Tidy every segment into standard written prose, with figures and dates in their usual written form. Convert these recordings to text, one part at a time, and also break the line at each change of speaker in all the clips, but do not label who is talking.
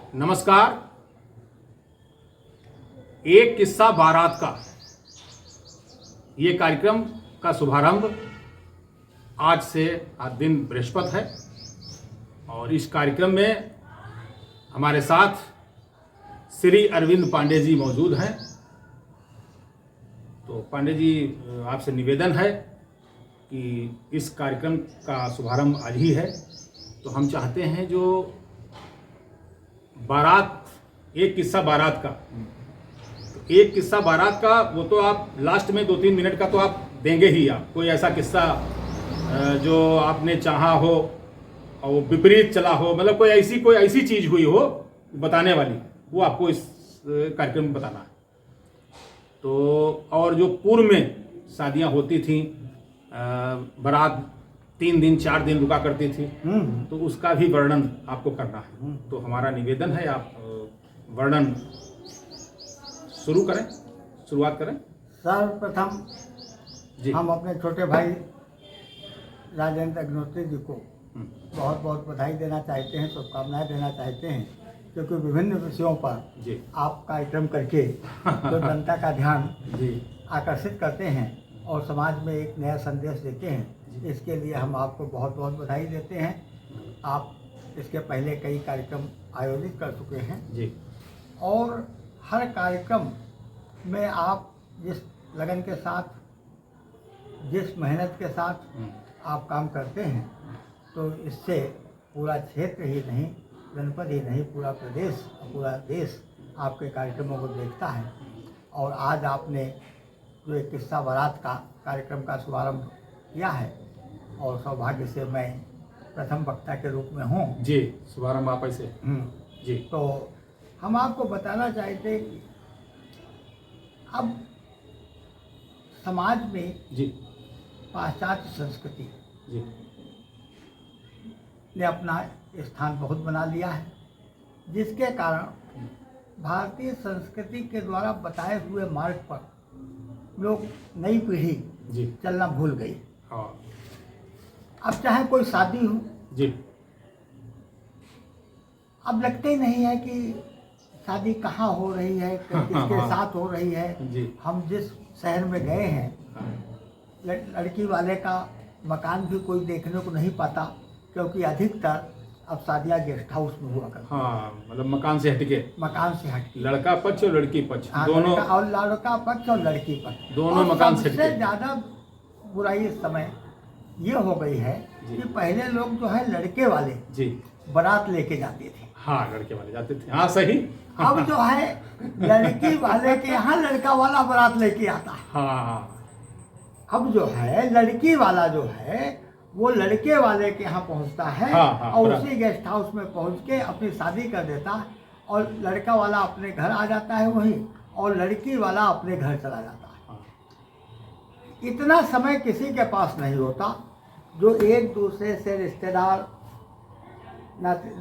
नमस्कार। एक किस्सा बारात का ये कार्यक्रम का शुभारंभ आज से आज दिन बृहस्पति है और इस कार्यक्रम में हमारे साथ श्री अरविंद पांडे जी मौजूद हैं। तो पांडे जी, आपसे निवेदन है कि इस कार्यक्रम का शुभारंभ आज ही है, तो हम चाहते हैं जो बारात, एक किस्सा बारात का, तो एक किस्सा बारात का वो तो आप लास्ट में 2-3 मिनट का तो आप देंगे ही। आप कोई ऐसा किस्सा जो आपने चाहा हो और वो विपरीत चला हो, मतलब कोई ऐसी चीज हुई हो बताने वाली, वो आपको इस कार्यक्रम में बताना है। तो और जो पूर्व में शादियां होती थी, बारात 3 दिन 4 दिन रुका करती थी, तो उसका भी वर्णन आपको करना है। तो हमारा निवेदन है आप वर्णन शुरुआत करें।
सर्वप्रथम
जी,
हम अपने छोटे भाई राजेंद्र अग्निहोत्री जी को बहुत बहुत बधाई देना चाहते हैं, शुभकामनाएं देना चाहते हैं, क्योंकि विभिन्न विषयों पर
जी,
आप कार्यक्रम करके जो जनता का ध्यान
जी,
आकर्षित करते हैं और समाज में एक नया संदेश देते हैं, इसके लिए हम आपको बहुत बहुत बधाई देते हैं। आप इसके पहले कई कार्यक्रम आयोजित कर चुके हैं
जी,
और हर कार्यक्रम में आप जिस लगन के साथ, जिस मेहनत के साथ आप काम करते हैं, तो इससे पूरा क्षेत्र ही नहीं, जनपद ही नहीं, पूरा प्रदेश और पूरा देश आपके कार्यक्रमों को देखता है। और आज आपने जो एक किस्सा बारात का कार्यक्रम का शुभारंभ किया है, और सौभाग्य से मैं प्रथम वक्ता के रूप में हूँ।
जी, शुभारंभ आप ऐसे जी।
तो हम आपको बताना चाहते हैं कि अब समाज में
जी,
पाश्चात्य संस्कृति
जी,
ने अपना स्थान बहुत बना लिया है, जिसके कारण भारतीय संस्कृति के द्वारा बताए हुए मार्ग पर लोग, नई पीढ़ी
जी,
चलना भूल गई।
हाँ,
अब चाहे कोई शादी हो,
जी,
अब लगते ही नहीं है कि शादी कहाँ हो रही है, किसके साथ हो रही है।
जी,
हम जिस शहर में गए हैं, लड़की वाले का मकान भी कोई देखने को नहीं पाता, क्योंकि अधिकतर अब शादियाँ गेस्ट हाउस में हुआ करती हैं।
हाँ, मतलब मकान से हटके,
मकान से हटके,
लड़का पक्ष और लड़की पक्ष
हाँ,
दोनों,
लड़का पक्ष और लड़की पक्ष
दोनों
और
मकान से
सबसे
हटके।
ज्यादा बुराई इस समय ये हो गई है
जी।
कि पहले लोग जो है लड़के वाले
जी,
बारात लेके जाते थे,
हाँ, लड़के वाले जाते थे, हाँ सही।
अब जो है लड़की वाले के यहाँ लड़का वाला बारात लेके आता है।
हाँ,
अब जो है लड़की वाला जो है वो लड़के वाले के यहाँ पहुँचता है,
हाँ,
और उसी गेस्ट हाउस में पहुँच के अपनी शादी कर देता है, और लड़का वाला अपने घर आ जाता है वहीं, और लड़की वाला अपने घर चला जाता है।
हाँ,
इतना समय किसी के पास नहीं होता जो एक दूसरे से रिश्तेदार,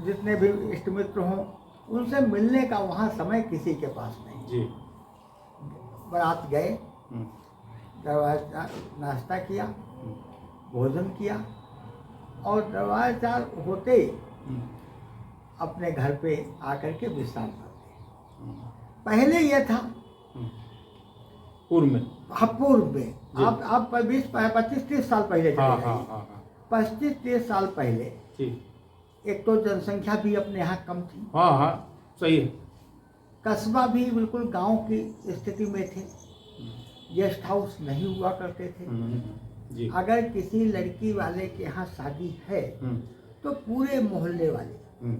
जितने भी इष्ट मित्र हों, उनसे मिलने का वहाँ समय किसी के पास नहीं।
जी,
बारात गए, दरवाजा नाश्ता किया, भोजन किया, और दरवाजा होते ही अपने घर पे आकर के विश्राम करते। पहले ये था
पूर्व में,
पूर्व में, आप 20-25-30 साल पहले चले
हाँ,
जाइए।
हाँ, हाँ, हाँ,
25-30 साल पहले
जी,
एक तो जनसंख्या भी अपने यहाँ कम थी,
हाँ, हाँ, सही है,
कस्बा भी बिल्कुल गांव की स्थिति में थे, गेस्ट हाउस नहीं हुआ करते थे।
जी,
अगर किसी लड़की वाले के यहाँ शादी है तो पूरे मोहल्ले वाले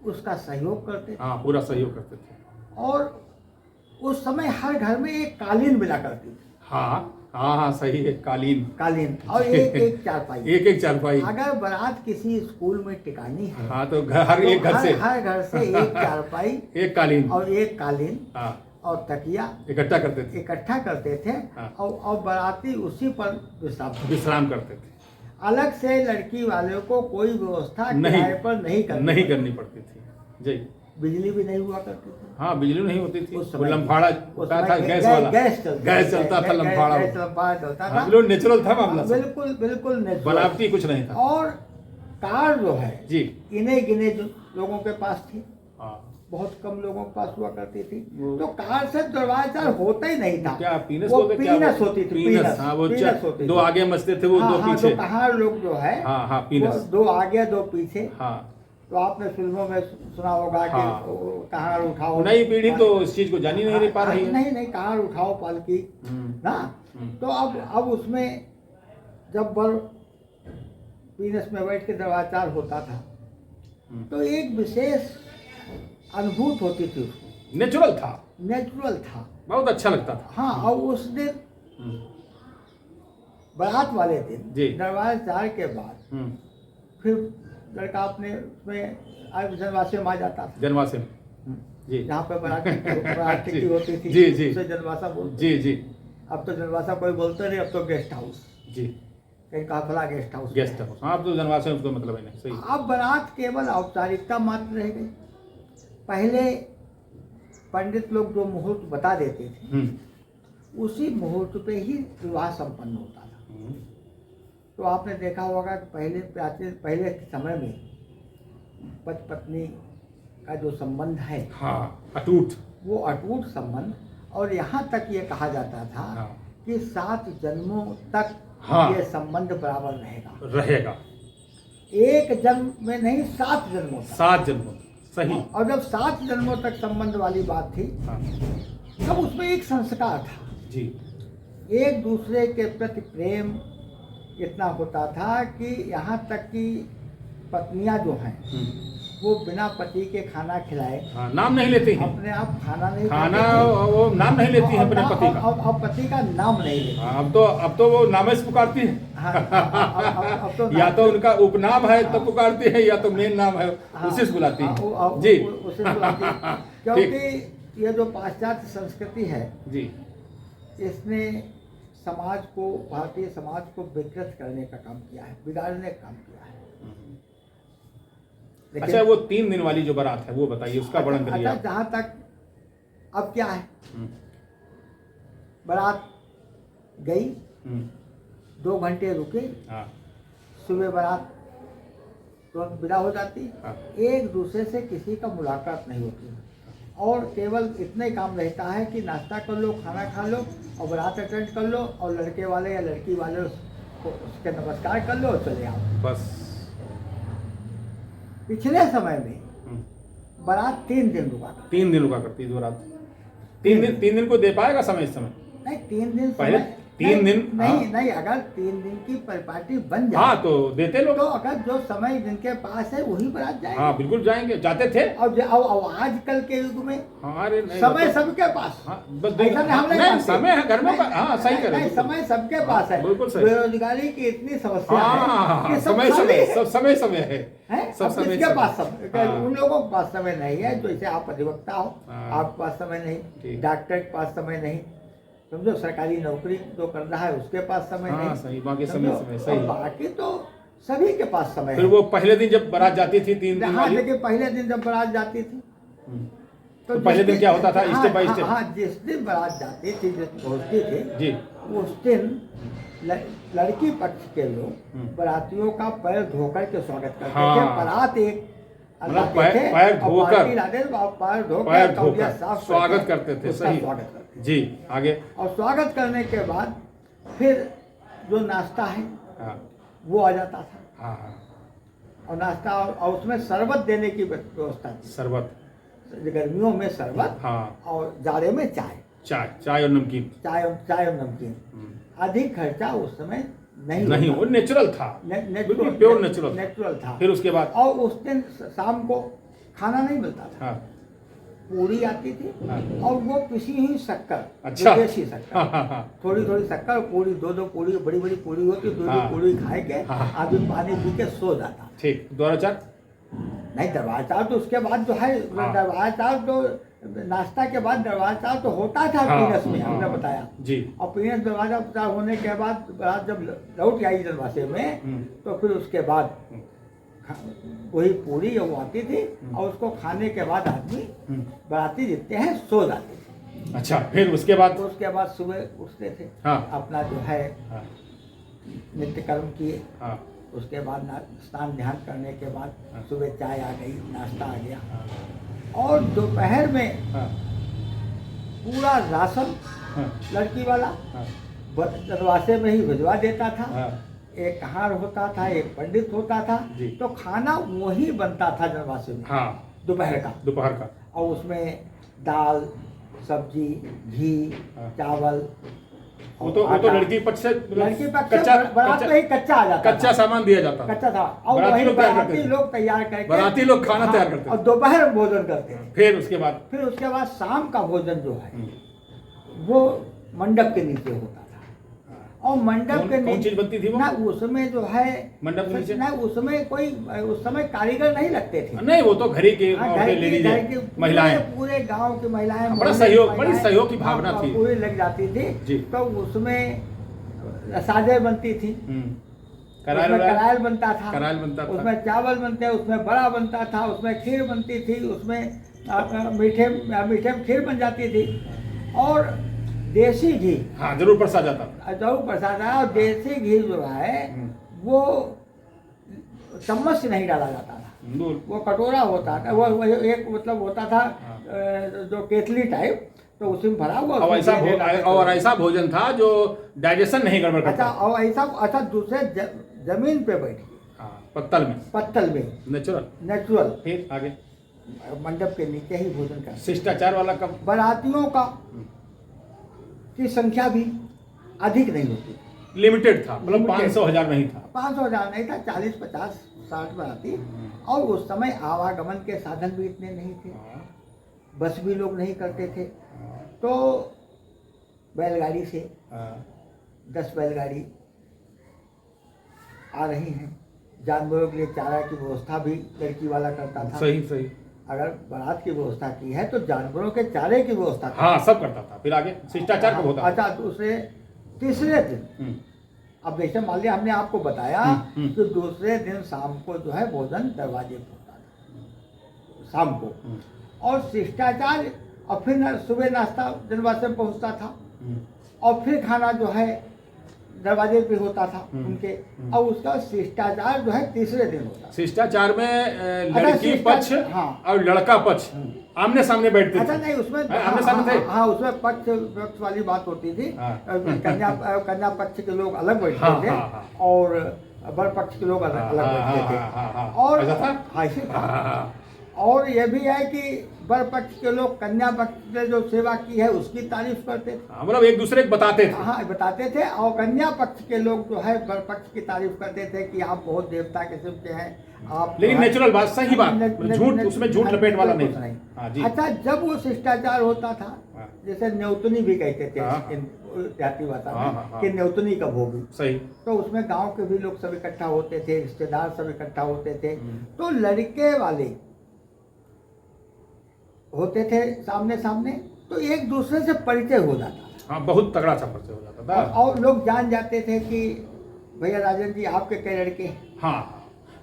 उसका सहयोग करते थे,
हाँ, पूरा सहयोग करते थे,
और उस समय हर घर में एक कालीन मिला करती थी।
हाँ, हाँ, हाँ, सही है,
कालीन और एक चारपाई,
एक चारपाई।
अगर बारात किसी स्कूल में टिकानी है,
हाँ, तो हर एक घर से,
हर घर से एक चारपाई
एक कालीन
और एक कालीन,
हाँ,
और तकिया
इकट्ठा करते थे, हाँ,
और बाराती उसी पर
विश्राम करते थे।
अलग से लड़की वाले को कोई व्यवस्था किराए पर नहीं
करनी पड़ती थी। जी,
बिजली भी नहीं हुआ करती थी।
हाँ, बिजली नहीं होती थी,
उस
वो
समय
लम्फाड़ा होता था, गैस वाला, गैस चलता था, लम्फाड़ा
चलता था,
बिल्कुल नेचुरल था मामला,
बिल्कुल नेचुरल,
बनावटी कुछ नहीं था।
और कार जो है
जी,
गिने गिने जो लोगों के पास थी,
हाँ।
बहुत कम लोगों के पास हुआ करती थी।
वो-
तो कार से दरवाजा चार होता ही नहीं था।
क्या पीनस
वो
बोलते, क्या
पीनस
वो-
होती थी,
पीनस, हाँ, वो
पीनस होती थी।
दो आगे मचते थे, वो
हाँ,
दो
हाँ,
पीछे।
तो कहार लोग जो है
हाँ हाँ,
वो
पीनस।
दो आगे दो पीछे।
हाँ
तो आपने फिल्मों में सुना होगा कि
हाँ।
कहार उठाओ।
नई पीढ़ी तो इस चीज को जान ही नहीं पा रही है।
नहीं नहीं, कहार उठाओ पालकी ना। तो अब उसमें जब बल पीनस में बैठ के दरवाजा होता था तो एक विशेष अनुभूत होती थी उसको,
नेचुरल था,
नेचुरल था,
बहुत अच्छा लगता था।
हाँ। और उस दिन
हम्म,
बारात वाले दिन
जी।
दरबार के बाद
हम्म,
फिर लड़का अपने उसमें जनवासे में आ जाता था,
जनवासे में। जी
जहाँ पे बारात
जी,
की होती थी,
जी, जी।
उसे जनवासा बोलते।
जी जी
अब तो जनवासा कोई बोलते नहीं, अब तो गेस्ट हाउस,
जी,
कहीं काफला गेस्ट हाउस।
Guest house. हाँ, अब तो जनवासे में उसको मतलब है नहीं, सही।
अब बारात केवल औपचारिकता मात्र रह गई। पहले पंडित लोग जो मुहूर्त बता देते थे उसी मुहूर्त पे ही विवाह संपन्न होता था। तो आपने देखा होगा कि पहले के समय में पति पत्नी का जो संबंध है,
हाँ, अटूट।
वो अटूट संबंध, और यहाँ तक ये कहा जाता था
हाँ।
कि 7 जन्मों तक
हाँ।
ये संबंध बराबर रहेगा।
रहेगा,
एक जन्म में नहीं, 7 जन्मों तक।
7 जन्मों तक, सही।
और जब 7 जन्मों तक संबंध वाली बात थी
हाँ
तब उसमें एक संस्कार था,
जी,
एक दूसरे के प्रति प्रेम इतना होता था कि यहाँ तक कि पत्नियां जो हैं वो बिना पति के खाना खिलाए
हाँ, नाम नहीं लेती हैं,
अपने आप खाना नहीं
खाना
खाती थी।
वो नाम नहीं लेती हैं अपने पति का।
अब पति का नाम नहीं लेती।
हाँ, अब तो वो नाम से पुकारती है।
हाँ, अब तो
या
नाम
तो
से-
उनका उपनाम है तब
हाँ।
पुकारती है, या तो मेन नाम है
हाँ,
उसी से बुलाती
हाँ,
है। जी
उसे बुलाती है। क्योंकि ये जो पाश्चात्य संस्कृति है
जी,
इसने समाज को, भारतीय समाज को विकृत करने का काम किया है, बिगाड़ने का काम किया है।
अच्छा, वो 3 दिन वाली जो बारात है वो बताइए, उसका वर्णन करिए आप।
जहाँ तक अब क्या है, बारात गई, 2 घंटे रुके,
हाँ
सुबह बारात तुरंत विदा हो जाती,
हाँ।
एक दूसरे से किसी का मुलाकात नहीं होती, और केवल इतना ही काम रहता है कि नाश्ता कर लो, खाना खा लो, और बारात अटेंड कर लो, और लड़के वाले या लड़की वाले को उसके नमस्कार कर लो और चले आओ।
बस।
पिछले समय में बारात 3 दिन रुका था।
3 दिन रुका करती है बारात। 3 दिन को दे पाएगा समय, इस समय?
नहीं, 3 दिन
पहले
समय-
3 दिन,
नहीं
हाँ।
नहीं, अगर 3 दिन की परिपाटी बन जाए
हाँ, तो देते लोग।
तो अगर जो समय जिनके पास है वही बारात जाएंगे।
हाँ, बिल्कुल जाएंगे, जाते थे।
और आजकल के युग में
हाँ, अरे नहीं,
समय
मतलब-
सबके पास।
हाँ, बस
ऐसा नहीं, हम नहीं
नहीं,
मानते।
समय है घर में। हाँ, सही कह रहे
नहीं,
हैं,
समय सबके पास है।
बिल्कुल सही।
बेरोजगारी की इतनी समस्या
हाँ,
है कि सब
समय
खाली है।
सब समय है।
हैं?
सब
अब
समय
किसके पास समय?
हाँ।
उन लोगों के पास समय नहीं है जैसे आप अधिवक्ता हो,
हाँ।
आपके पास समय नहीं,
ठीक।
डॉक्टर के पास समय नहीं, समझो, सरकारी नौकरी जो कर रहा है उसके पास समय
हाँ,
नहीं,
सही, बाकी
समझो?
समय सही।
और बाकी तो सभी के पास समय
फिर
है।
वो पहले दिन जब बारात जाती थी 3 दिन
हाँ,
वाली,
देखिए, पहले दिन जब बारात जाती थी
तो पहले
जिस
दिन क्या होता था,
हाँ,
स्टेप बाय
हाँ,
स्टेप?
हाँ, जिस दिन बारात जाती थी, जिस पहुंचती थी,
जी,
उस दिन लड़की पक्ष के लोग बारातियों का पैर धोकर के स्वागत करते
हाँ।
थे। बारात एक
मतलब
लाते थे,
पैर
और
धोकर,
बाल्टी लाते थे, और पैर
पैर
धोकर तौलिया
धोकर
साफ
स्वागत
करके
करते थे।
उसका
सही।
स्वागत करते थे।
जी, आगे।
और स्वागत करने के बाद फिर जो नाश्ता है
हाँ
वो आ जाता था,
हाँ हाँ,
और नाश्ता, और उसमें शरबत देने की व्यवस्था थी।
शरबत।
गर्मियों में शरबत,
हाँ,
और जाड़े में चाय,
चाय और नमकीन।
चाय और नमकीन। अधिक खर्चा उस समय
नहीं, वो नेचुरल था, बिल्कुल प्योर नेचुरल
था।
फिर उसके बाद
और उस दिन शाम को खाना नहीं मिलता था,
हाँ
पूरी आती थी,
हाँ।
और वो पिसी हुई शक्कर,
अच्छा।
विदेशी शक्कर,
हाँ हाँ हाँ,
थोड़ी थोड़ी शक्कर, पूरी 2 पूरी, बड़ी बड़ी पूरी होती, 2
हाँ।
पूरी खाए के
हाँ।
आदमी पानी पी के सो जाता।
ठीक। द्वाराचार।
नहीं, दरबार तो उसके बाद जो है,
हाँ।
दरबार तो नाश्ता के बाद दरबार तो होता था
हाँ,
पीनस में,
हाँ,
हमने
हाँ।
बताया।
जी।
और पीनस दरवाजा उपचार होने के बाद बारात जब लौट आई दरवाजे में, तो फिर उसके बाद वही पूरी वो आती थी, और उसको खाने के बाद आदमी बाराती जितने हैं सो जाते थे।
अच्छा, फिर उसके बाद?
तो उसके बाद सुबह उठते थे,
हाँ।
अपना जो है
हाँ
नित्य कर्म किए,
हाँ
उसके बाद स्नान ध्यान करने के बाद सुबह चाय आ गई, नाश्ता आ गया, और दोपहर में
हाँ,
पूरा राशन
हाँ,
लड़की वाला
हाँ,
दरवाजे में ही भिजवा देता था।
हाँ,
एक कहार होता था, एक पंडित होता था,
जी।
तो खाना वही बनता था दरवाजे में
हाँ,
दोपहर का,
दोपहर का।
और उसमें दाल, सब्जी, घी,
हाँ।
चावल,
वो तो
आटा।
लड़की पक्ष से
लड़की पक्ष
कच्चा
बारात में ही कच्चा आ जाता
कच्चा
था।
सामान दिया जाता
कच्चा था, और
बाराती
वही
लोग तैयार करते
बाराती
थे।
लोग तैयार करके
बाराती लोग खाना तैयार करते थे।
और दोपहर में भोजन करते थे।
फिर उसके बाद
फिर उसके बाद शाम का भोजन जो है वो मंडप के नीचे होता था, और मंडप के
कौन चीज बनती थी वो?
ना उसमें जो है
मंडप के नीचे?
ना उसमें कोई उस समय कारीगर नहीं लगते थे।
नहीं, वो तो घर ही के
हाँ,
औरतें लेडीज
घर की
महिलाएं।
पूरे गांव की महिलाएं,
हाँ, बड़ा
मोहल्ले की
सहयोग,
महिलाएं,
बड़ी सहयोग की भावना
हाँ,
थी।
पूरी लग जाती थी।
जी।
तो उसमें साजें बनती थी,
करायल
उसमें
वरायल?
करायल बनता था,
करायल बनता था।
उसमें चावल बनते, उसमें बड़ा बनता था, उसमें खीर बनती थी, उसमें मीठे में खीर बन जाती थी, और देसी घी
हाँ, जरूर परसा जाता था।
जरूर प्रसाद है। और देसी घी जो है वो चम्मच से नहीं डाला जाता था, वो कटोरा होता था, वो एक मतलब होता था जो केतली टाइप, तो उसी में भरा हुआ।
और ऐसा भोजन था जो डाइजेशन नहीं गड़बड़
अच्छा,
करता।
और ऐसा अच्छा दूसरे जमीन पे बैठी,
हाँ, पत्तल में नेचुरल।
नेचुरल
फिर आगे
मंडप के नीचे ही भोजन करते।
शिष्टाचार वाला कब?
बारातियों का की संख्या भी अधिक नहीं होती,
लिमिटेड था, मतलब
Limited।
500-1000 नहीं था।
500-1000 नहीं था, 40, 50, 60 बाराती। और उस समय आवागमन के साधन भी इतने नहीं थे, बस भी लोग नहीं करते थे, तो बैलगाड़ी से 10 बैलगाड़ी आ रही हैं। जानवरों के लिए चारा की व्यवस्था भी लड़की वाला करता था।
सही।
अगर बारात की व्यवस्था की है तो जानवरों के चारे की व्यवस्था करता
हाँ, सब करता था। फिर आगे शिष्टाचार कब होता?
अच्छा, दूसरे तीसरे दिन, अब जैसे मान लिया हमने आपको बताया कि दूसरे दिन शाम को जो है भोजन दरवाजे पर होता था शाम को, और शिष्टाचार, और फिर सुबह नाश्ता दरवाजे पर पहुंचता था, और फिर खाना जो है दरवाजे पे होता था उनके, और उसका शिष्टाचार जो है तीसरे दिन होता था।
शिष्टाचार में लड़की पक्ष
हाँ।
और लड़का पक्ष आमने सामने बैठते
अच्छा,
थे।
नहीं उसमें
आमने सामने थे।
हाँ, उसमें पक्ष वाली बात होती थी।
हाँ।
कन्या पक्ष के लोग अलग बैठते
हाँ,
थे,
हाँ।
और वर पक्ष के लोग अलग बैठते थे।
हाँ।
और
ऐसा था?
हाँ, ऐसे था।
हाँ।
और ये भी है कि वर पक्ष के लोग कन्या पक्ष ने जो सेवा की है उसकी तारीफ करते थे।
हाँ, मतलब एक दूसरे को बताते थे।
हाँ, बताते थे, और कन्या पक्ष के लोग जो है वर पक्ष की तारीफ करते थे कि आप बहुत देवता किस्म के हैं आप।
लेकिन नेचुरल बात, सही बात, झूठ, उसमें झूठ लपेट वाला
कुछ
नहीं। हाँ जी।
अच्छा, जब वो शिष्टाचार होता था,
हाँ।
जैसे न्योतनी भी कहते थे
हाँ।
इन जाति भाषा
हाँ,
में,
हाँ।
कि न्योतनी कब होगी,
सही।
तो उसमें गांव के भी लोग सब इकट्ठा होते थे, रिश्तेदार सब इकट्ठा होते थे, तो लड़के वाले होते थे सामने सामने, तो एक दूसरे से परिचय हो जाता था।
हाँ, बहुत तगड़ा सा परिचय हो जाता था।
और लोग जान जाते थे कि भैया राजन जी आपके कई लड़के हैं,
हाँ,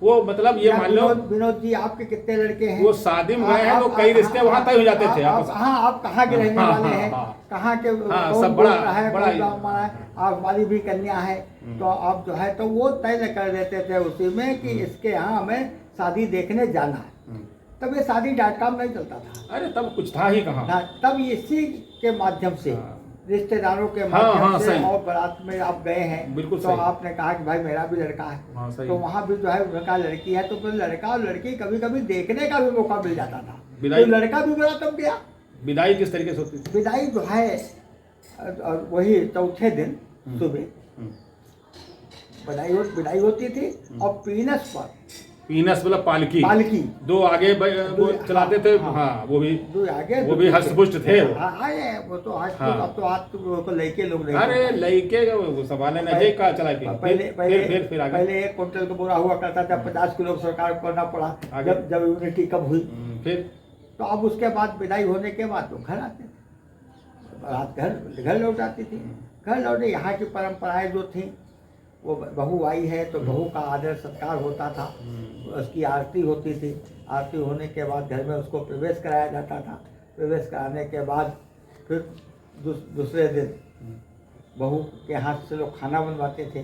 वो मतलब ये मान लो
विनोद जी आपके कितने लड़के हैं,
वो शादी में गए हैं तो कई रिश्ते वहाँ तय हो जाते थे आपस में।
हाँ, आप कहाँ के रहने
हाँ,
वाले
हाँ,
हैं,
हाँ।
कहाँ के,
हाँ,
कौन
सब
बोल
बड़ा-
रहा है,
बड़ा
कौन गाँव हमारा है, आप हमारी भी कन्या है, तो आप जो है तो वो तय कर देते थे उसी में कि इसके यहाँ हमें शादी देखने जाना है। तब ये शादी.com नहीं चलता था।
अरे तब कुछ था ही कहाँ।
तब इसी के माध्यम से, रिश्तेदारों के
हाँ,
माध्यम से,
सही।
और बारात में आप गए हैं,
बिल्कुल
तो
सही।
आपने कहा कि भाई मेरा भी लड़का है,
हाँ, सही।
तो वहाँ भी जो है उनका लड़की है, तो फिर लड़का और लड़की कभी कभी देखने का भी मौका मिल जाता था।
विदाई-
तो लड़का भी बड़ा तब गया।
विदाई किस तरीके से होती थी?
विदाई जो है वही चौथे दिन सुबह विदाई होती थी, और पीनस पर
पीनस मतलब पालकी दो आगे वो चलाते थे। हाँ, वो भी
दो आगे,
वो भी हस्तपुष्ट थे वो।
आए वो तो आज
हाँ।
अब तो आज तो लड़के लोग नहीं।
अरे लड़के वो सवाल है ना, जे का चला के फिर आगे।
पहले 1 क्विंटल का बोरा हुआ करता था, 50 किलो सरकार को करना पड़ा
आगे।
जब यूनिटी कब हुई।
फिर
तो अब उसके बाद विदाई होने के बाद तो घर आते थे, रात घर लौट आती थी। घर लौटे, यहाँ की परंपराएं जो थी, वो बहू आई है तो बहू का आदर सत्कार होता था, उसकी आरती होती थी, आरती होने के बाद घर में उसको प्रवेश कराया जाता था। प्रवेश कराने के बाद फिर दूसरे दिन बहू के हाथ से लोग खाना बनवाते थे,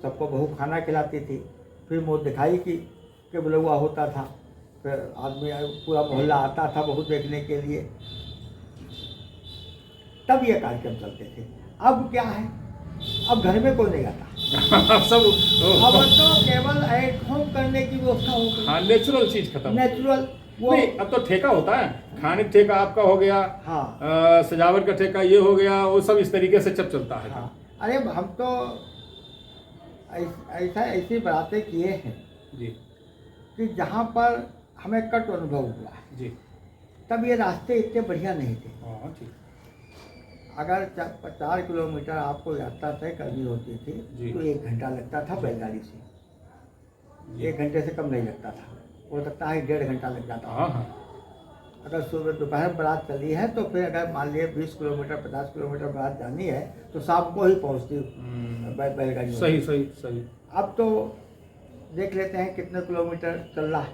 सबको बहू खाना खिलाती थी, फिर वो दिखाई कि बुलवा होता था, फिर आदमी पूरा मोहल्ला आता था बहुत देखने के लिए। तब ये कार्यक्रम चलते थे। अब क्या है, अब घर में कोई नहीं आता।
अब सब
अब तो केवल एट होम करने की व्यवस्था हो गई।
हाँ, नेचुरल चीज खत्म।
नेचुरल वो
नहीं, अब तो ठेका होता है, खाने का ठेका आपका हो गया,
हाँ
सजावट का ठेका ये हो गया, वो सब इस तरीके से सब चलता है।
हाँ। अरे हम तो ऐसी बातें किए हैं
जी
कि जहाँ पर हमें कट अनुभव हुआ है,
जी।
तब ये रास्ते इतने बढ़िया नहीं थे।
हाँ ठीक।
अगर 4 किलोमीटर आपको यात्रा तय करनी होती
जी।
थी तो 1 घंटा लगता था बैलगाड़ी से। 1 घंटे से कम नहीं लगता था, हो सकता है 1.5 घंटा लग जाता।
हाँ हाँ।
अगर सुबह दोपहर बारात चली है तो फिर अगर मान लिए 20 किलोमीटर 50 किलोमीटर बारात जानी है तो शाम को ही पहुंचती बैलगाड़ी।
सही सही सही।
अब तो देख लेते हैं कितने किलोमीटर चल रहा है,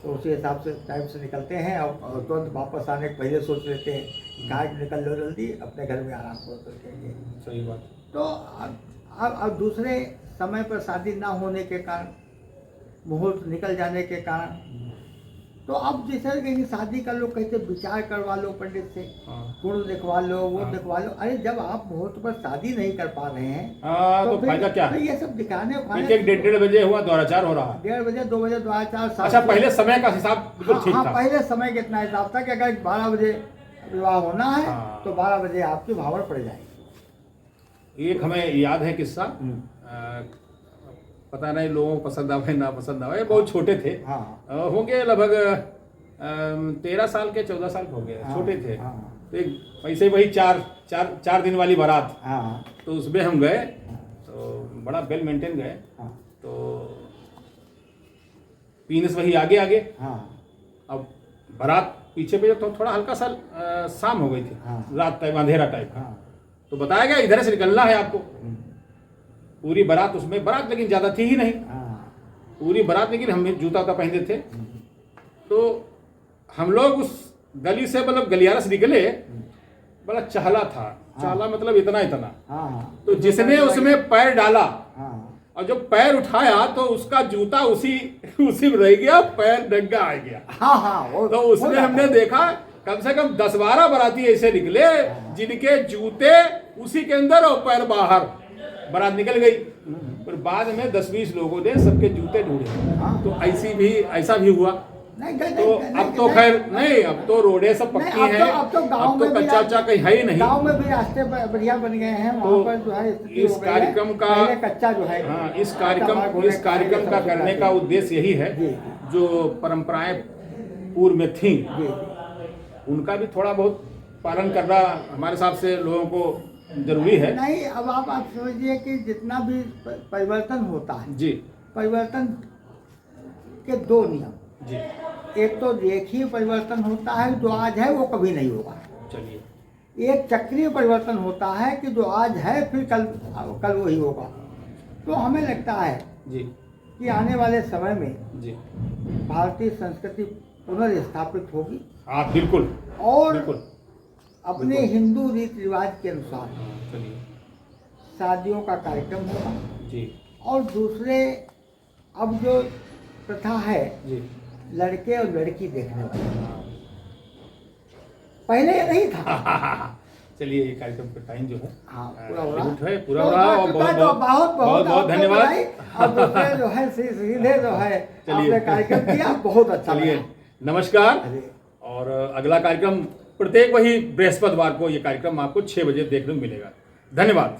तो उसी हिसाब से टाइम से निकलते हैं और तुरंत वापस आने के पहले सोच लेते हैं कहाँ निकल लो जल्दी, अपने घर में आराम कर सकेंगे।
सही बात।
तो अब दूसरे समय पर शादी ना होने के कारण, मुहूर्त निकल जाने के कारण, तो अब जैसे कि शादी का लोग कहते विचार करवा लो पंडित से, गुण दिखवा लो, वो दिखवा लो। अरे जब आप मुहूर्त पर शादी नहीं कर पा रहे हैं
तो फायदा क्या है?
ये सब दिखाने
एक 1:30 बजे हुआ द्वाराचार हो रहा है।
1:30 बजे 2 बजे द्वाराचार।
अच्छा, पहले समय का हिसाब बिल्कुल ठीक था।
पहले समय कितना हिसाब था कि अगर 12 बजे विवाह होना है तो 12 बजे आपकी भावड़ पड़ जाएगी।
एक हमें याद है किस्सा, पता नहीं लोगों को पसंद आवे ना पसंद आवे, बहुत छोटे थे।
हाँ
होंगे लगभग 13 साल के 14 साल हो गए, छोटे थे। तो एक वैसे वही चार दिन वाली बारात, तो उसमें हम गए, तो बड़ा वेल मेंटेन गए। तो पीनस वही आगे आगे, अब बारात पीछे पे तो थोड़ा हल्का सा शाम हो गई थी, रात टाइप अंधेरा टाइप का। तो बताया गया इधर से निकलना है आपको। पूरी बारात उसमें, बारात लेकिन ज्यादा थी ही नहीं, पूरी बारात, लेकिन हम जूता उता पहने थे। तो हम लोग उस गली से मतलब गलियारा से निकले, बड़ा चहला था, चहला मतलब इतना इतना। तो जिसने उसमें पैर डाला और जब पैर उठाया तो उसका जूता उसी में रह गया, पैर नंगा आ गया। तो उसमें हमने देखा कम से कम 10-12 बाराती ऐसे निकले जिनके जूते उसी के अंदर और पैर बाहर। बारात निकल गई, पर बाद में 10-20 लोगों ने सबके जूते ढूंढे। तो ऐसा भी हुआ। तो अब तो खैर नहीं, अब तो रोडें सब पक्की हैं, अब तो कच्चा उच्चा कहीं है ही नहीं।
गांव में भी रास्ते बढ़िया बन गए हैं। वहाँ पर जो है
इस कार्यक्रम का
कच्चा जो है,
हाँ, इस कार्यक्रम का करने का उद्देश्य यही है, जो परंपराएं पूर्व में थी उनका भी थोड़ा बहुत पालन करना हमारे हिसाब से लोगों को जरूरी है।
नहीं, अब आप समझिए कि जितना भी परिवर्तन होता है जी, परिवर्तन के 2 नियम जी। एक तो रेखीय परिवर्तन होता है, जो आज है वो कभी नहीं होगा। चलिए। एक चक्रीय परिवर्तन होता है कि जो आज है फिर कल वही होगा। तो हमें लगता है जी कि आने वाले समय में जी भारतीय संस्कृति पुनर्स्थापित होगी। हाँ बिल्कुल। और बिल्कुल अपने हिंदू रीति रिवाज के अनुसार शादियों का कार्यक्रम होगा जी। और दूसरे अब जो प्रथा है जी, लड़के और लड़की देखने वाली, पहले ये नहीं था।
चलिए, ये कार्यक्रम का टाइम जो है
पूरा हो रहा है,
पूरा हो रहा है। बहुत धन्यवाद।
और जो है सीधे जो है आपने कार्यक्रम किया, बहुत अच्छा।
चलिए, नमस्कार। और अगला कार्यक्रम प्रत्येक वही बृहस्पतिवार को ये कार्यक्रम आपको 6 बजे देखने को मिलेगा। धन्यवाद।